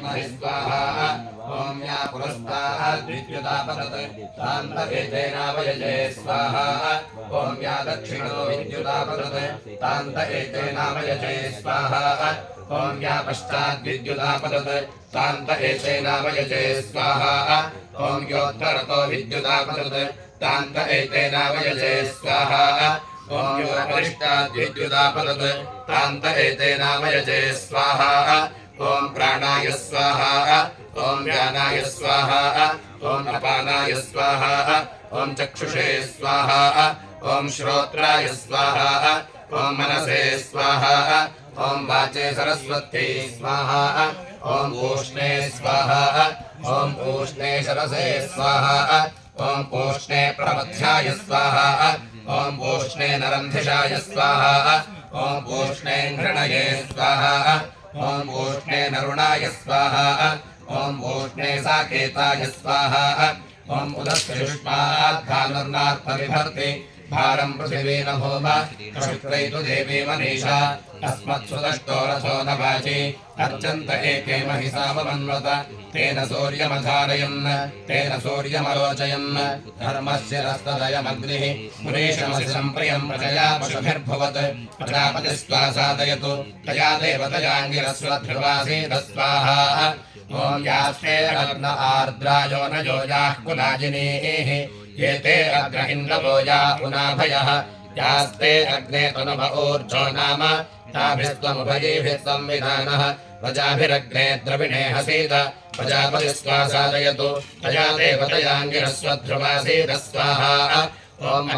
धीमहि स्वाहा ॐ या पुरस्ताद्विद्युदापतते तान्त एतेनावयजे स्वाहा ॐ या दक्षिणो विद्युदापतते तान्त एतेनावयजे स्वाहा ॐ या पश्चाद्विद्युदापतते तान्त एतेनावयजे स्वाहा ॐ योत्तरतो विद्युदापतते तान्त एतेनावयजे स्वाहा ॐ यो परिष्टाद्विद्युदापतते तान्त एतेनावयजे स्वाहा ॐ प्राणाय स्वाहा ॐ व्यानाय स्वाहा ॐ अपानाय स्वाहा ॐ चक्षुषे स्वाहा ॐ श्रोत्राय स्वाहा ॐ मनसे स्वाहा ॐ वाचे सरस्वत्यै स्वाहा ॐ ऊष्णे स्वाहा ॐ ऊष्णे शरसे स्वाहा ॐ ऊष्णे प्रमथ्याय स्वाहा ॐ ऊष्णे नरन्धिषाय स्वाहा ॐ ऊष्णे घृणये स्वाहा ॐ ऊष्णे नरुणाय स्वाहा ॐ ऊष्णे साकेताय स्वाहा ॐ उदस्युष्माद्धानुर्नार्थविभर्ति भारं पृथिवी न भूम शुक्रै तु देवी मनीषा अस्मत्सुदष्टो रथो न वाचि अर्चन्त एके महिषाममन्वत तेन सूर्यमधारयन् तेन सूर्यमरोचयन् धर्मस्य रस्तदयमग्निः पुरेशमसि सम्प्रियं प्रजया पशुभिर्भुवत् प्रजापतिस्त्वा सादयतु तया देवतयाङ्गिरस्वध्रुवासीद स्वाहा ॐ यास्ते अग्न आर्द्रायो न योजाः कुलाजिनीः एते अग्र इन्द्रवोजा उनाभयः यास्ते अग्ने तनुभ ऊर्जो नाम ताभिस्त्वमुभयैभिः संविधानः प्रजाभिरग्ने द्रविणे हसीद प्रजापतिस्त्वा सादयतु तया देवतयाङ्गिरस्वध्रुवासीद स्वाहा ॐ